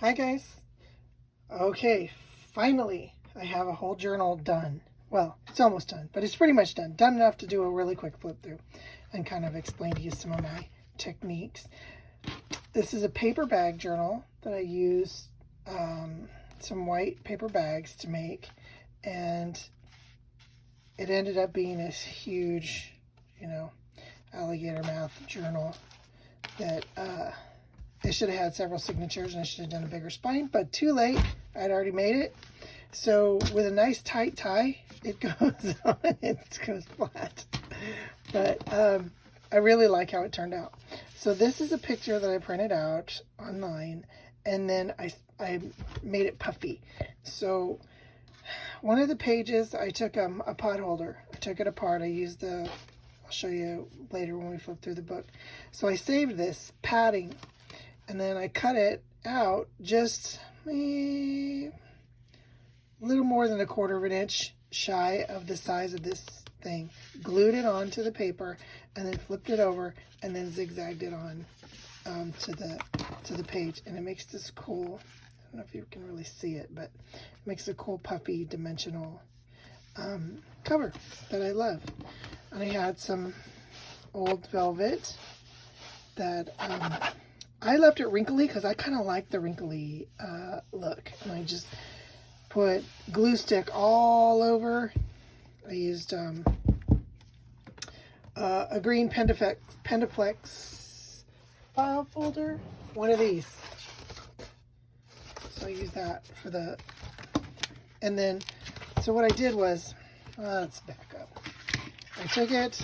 Hi guys. Okay, finally I have a whole journal done. Well, it's almost done, but it's pretty much done. Done enough to do a really quick flip through and kind of explain to you some of my techniques. This is a paper bag journal that I used some white paper bags to make, and it ended up being this huge, alligator mouth journal that it should have had several signatures and I should have done a bigger spine, but too late. I'd already made it. So with a nice tight tie, it goes on, it goes flat. But I really like how it turned out. So this is a picture that I printed out online, and then I made it puffy. So one of the pages, I took a pot holder. I took it apart. I used I'll show you later when we flip through the book. So I saved this padding, and then I cut it out just a little more than 1/4 of an inch shy of the size of this thing. Glued it onto the paper, and then flipped it over, and then zigzagged it on to the page. And it makes this cool, I don't know if you can really see it, but it makes a cool puffy dimensional cover that I love. And I had some old velvet that I left it wrinkly because I kind of like the wrinkly look. And I just put glue stick all over. I used a green Pendaflex file folder, one of these. So I used that for and then, so what I did was, let's back up. I took it,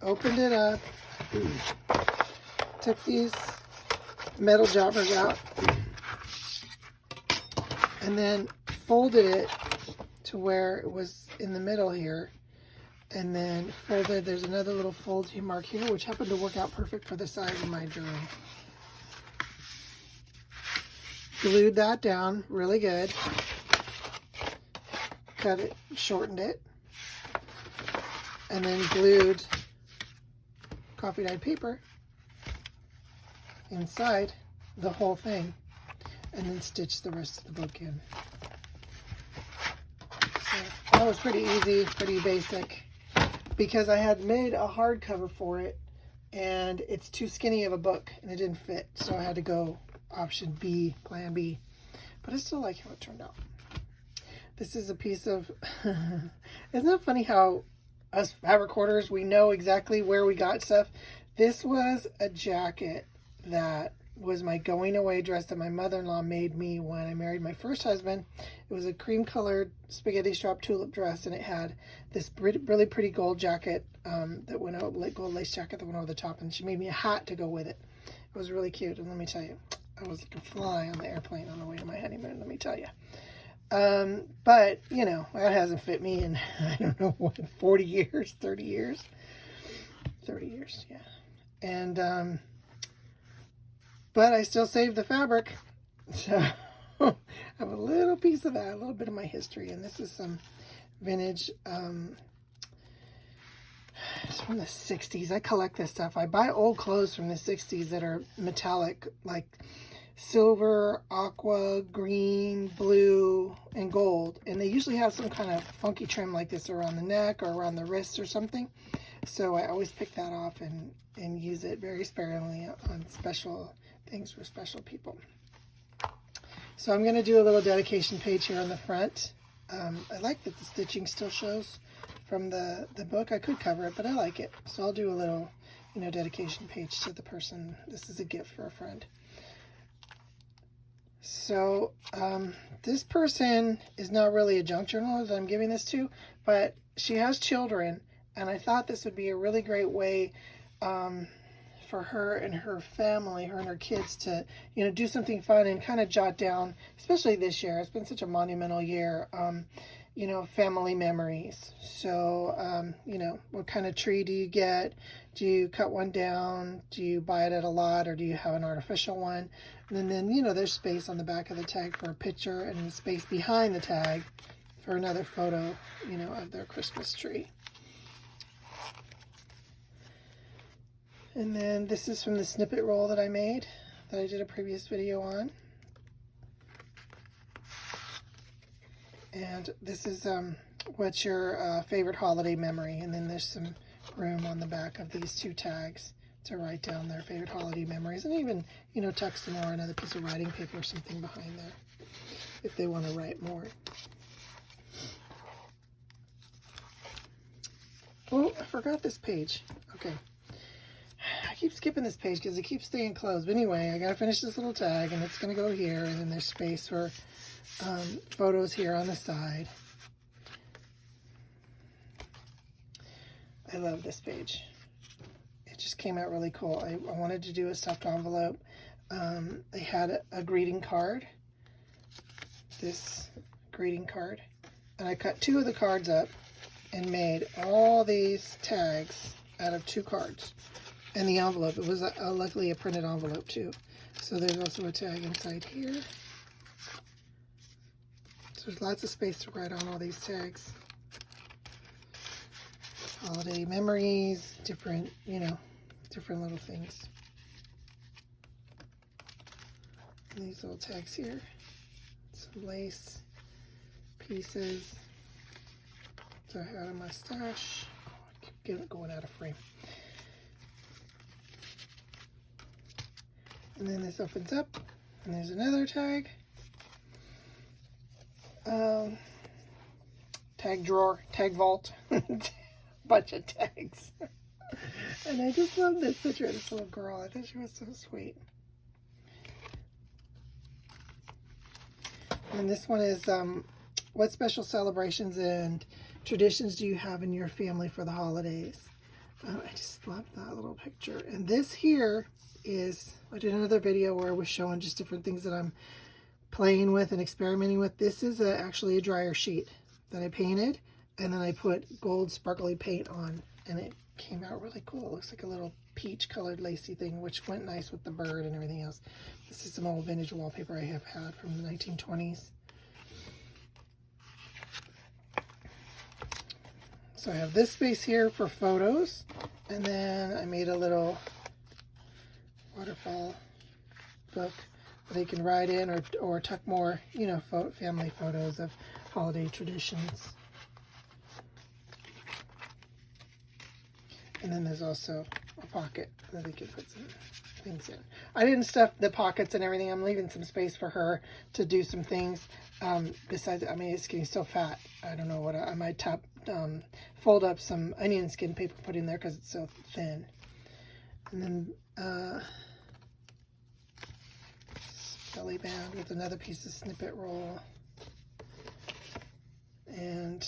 opened it up, took these metal jobbers out, and then folded it to where it was in the middle here, and then folded, there's another little fold mark here, which happened to work out perfect for the size of my journal. Glued that down really good, cut it, shortened it, and then glued coffee dyed paper inside the whole thing, and then stitched the rest of the book in. So that was pretty easy, pretty basic, because I had made a hardcover for it, and it's too skinny of a book, and it didn't fit, so I had to go option B, plan B. But I still like how it turned out. This is a piece of, isn't it funny how us fabric hoarders, we know exactly where we got stuff? This was a jacket that was my going away dress that my mother-in-law made me when I married my first husband. It was a cream colored spaghetti strap tulip dress, and it had this really pretty gold jacket that went over, like gold lace jacket that went over the top, and she made me a hat to go with it. It was really cute, and let me tell you, I was like a fly on the airplane on the way to my honeymoon, let me tell you. But, that hasn't fit me in, I don't know what, 40 years, 30 years? 30 years, yeah. And, but I still saved the fabric. So I have a little piece of that, a little bit of my history. And this is some vintage, it's from the 60s. I collect this stuff. I buy old clothes from the 60s that are metallic, like silver, aqua, green, blue, and gold. And they usually have some kind of funky trim like this around the neck or around the wrists or something. So I always pick that off and use it very sparingly on special things for special people. So I'm going to do a little dedication page here on the front. I like that the stitching still shows from the book. I could cover it, but I like it. So I'll do a little, dedication page to the person. This is a gift for a friend. So this person is not really a junk journal that I'm giving this to, but she has children, and I thought this would be a really great way for her and her family, her and her kids, to do something fun and kind of jot down, especially this year. It's been such a monumental year. Family memories. So, what kind of tree do you get? Do you cut one down? Do you buy it at a lot, or do you have an artificial one? And then, there's space on the back of the tag for a picture, and space behind the tag for another photo, of their Christmas tree. And then this is from the snippet roll that I made. that I did a previous video on. And this is what's your favorite holiday memory, and then there's some room on the back of these two tags to write down their favorite holiday memories, and even, you know, tuck some more another piece of writing paper or something behind there if they want to write more. Oh, I forgot this page. Okay. I keep skipping this page because it keeps staying closed. But anyway, I got to finish this little tag, and it's going to go here, and then there's space for photos here on the side. I love this page. It just came out really cool. I wanted to do a stuffed envelope. They had a greeting card. This greeting card. And I cut 2 of the cards up and made all these tags out of 2 cards. And the envelope, it was luckily a printed envelope too. So there's also a tag inside here. So there's lots of space to write on all these tags. Holiday memories, different, you know, different little things. And these little tags here. Some lace pieces. So I had a mustache. Oh, I keep going out of frame. And then this opens up, and there's another tag. Tag drawer, tag vault, bunch of tags. And I just love this picture of this little girl. I thought she was so sweet. And this one is, what special celebrations and traditions do you have in your family for the holidays? I just love that little picture. And this here is, I did another video where I was showing just different things that I'm playing with and experimenting with. This is actually a dryer sheet that I painted, and then I put gold sparkly paint on, and it came out really cool. It looks like a little peach colored lacy thing, which went nice with the bird and everything else. This is some old vintage wallpaper I have had from the 1920s. So I have this space here for photos, and then I made a little waterfall book that they can write in or tuck more, you know, family photos of holiday traditions. And then there's also a pocket that they can put some things in. I didn't stuff the pockets and everything. I'm leaving some space for her to do some things. Besides, I mean, it's getting so fat. I don't know what I might fold up some onion skin paper, put in there because it's so thin. And then belly band with another piece of snippet roll. And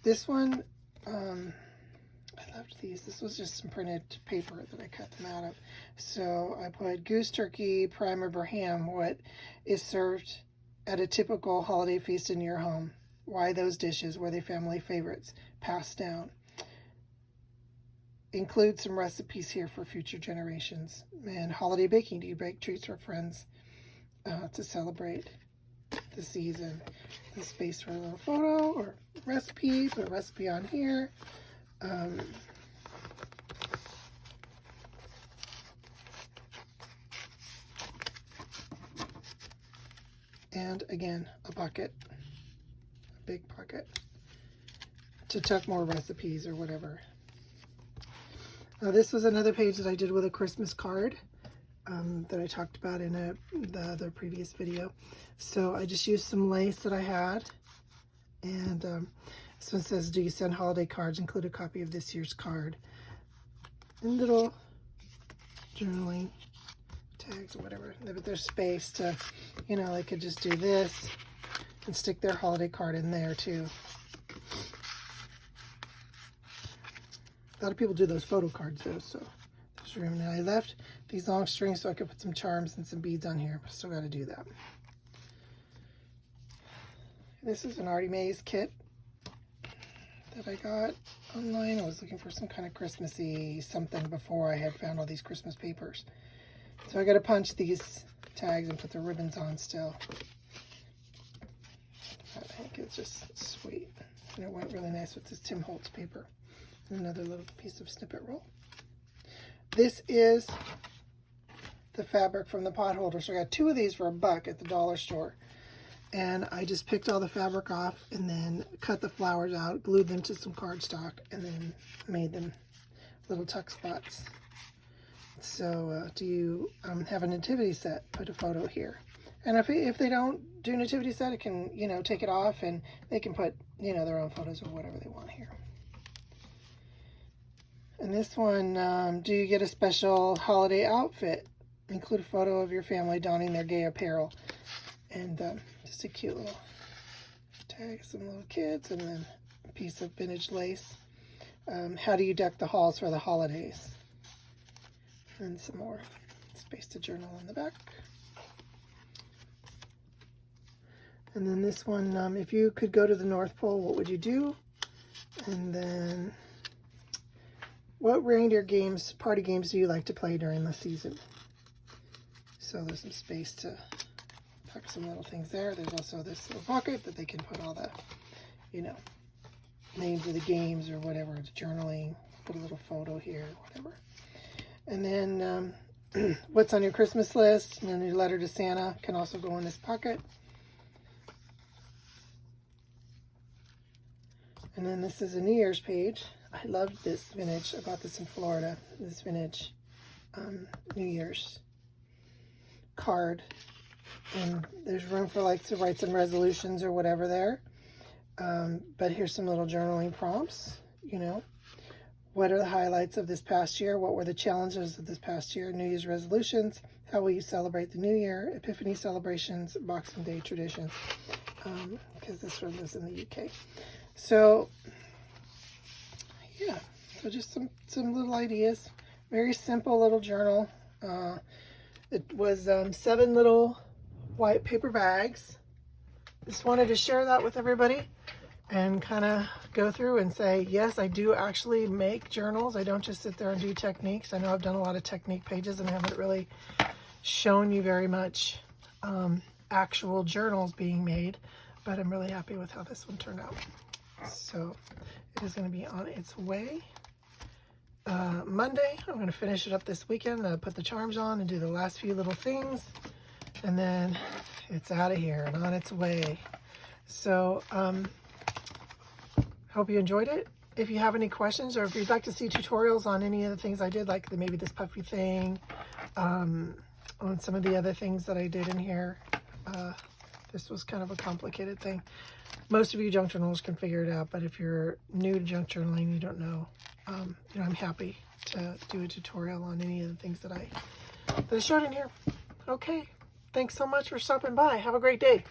this one, I loved these. This was just some printed paper that I cut them out of. So I put goose, turkey, prime, or ham. What is served at a typical holiday feast in your home? Why those dishes? Were they family favorites? Passed down. Include some recipes here for future generations. And holiday baking. Do you bake treats for friends to celebrate the season? The space for a little photo or recipe. Put a recipe on here. And again, a pocket, a big pocket to tuck more recipes or whatever. Now this was another page that I did with a Christmas card that I talked about in the other previous video. So I just used some lace that I had, and this one says, do you send holiday cards? Include a copy of this year's card. And little journaling tags or whatever. But there's space to, you know, they could just do this and stick their holiday card in there too. A lot of people do those photo cards though, so there's room. Now I left these long strings so I could put some charms and some beads on here, but still got to do that. This is an Artie Mays kit that I got online. I was looking for some kind of Christmassy something before I had found all these Christmas papers. So I got to punch these tags and put the ribbons on still. I think it's just sweet. And it went really nice with this Tim Holtz paper. And another little piece of snippet roll. This is the fabric from the pot holder. So I got 2 of these for $1 at the dollar store. And I just picked all the fabric off and then cut the flowers out, glued them to some cardstock, and then made them little tuck spots. So do you have a nativity set? Put a photo here. And if they don't do nativity set, it can, you know, take it off and they can put, you know, their own photos or whatever they want here. And this one, do you get a special holiday outfit? Include a photo of your family donning their gay apparel. And just a cute little tag, some little kids, and then a piece of vintage lace. How do you deck the halls for the holidays? And some more space to journal in the back. And then this one, if you could go to the North Pole, what would you do? And then, what reindeer games, party games do you like to play during the season? So there's some space to tuck some little things there. There's also this little pocket that they can put all the, you know, names of the games or whatever. It's journaling, put a little photo here, whatever. And then what's on your Christmas list, and then your letter to Santa can also go in this pocket. And then this is a New Year's page. I love this vintage. I bought this in Florida. This vintage New Year's card. And there's room for like to write some resolutions or whatever there. But here's some little journaling prompts, you know. What are the highlights of this past year? What were the challenges of this past year? New Year's resolutions. How will you celebrate the New Year? Epiphany celebrations, Boxing Day traditions. Because this one lives in the UK. So, yeah. So just some little ideas. Very simple little journal. It was 7 little white paper bags. Just wanted to share that with everybody and kind of go through and say, yes, I do actually make journals. I don't just sit there and do techniques. I know I've done a lot of technique pages and haven't really shown you very much actual journals being made, but I'm really happy with how this one turned out. So it is going to be on its way. Monday, I'm going to finish it up this weekend, put the charms on and do the last few little things, and then it's out of here and on its way. So hope you enjoyed it. If you have any questions or if you'd like to see tutorials on any of the things I did, like maybe this puffy thing, on some of the other things that I did in here, this was kind of a complicated thing. Most of you junk journalers can figure it out, but if you're new to junk journaling, you don't know, you know, I'm happy to do a tutorial on any of the things that I showed in here. Okay, thanks so much for stopping by. Have a great day.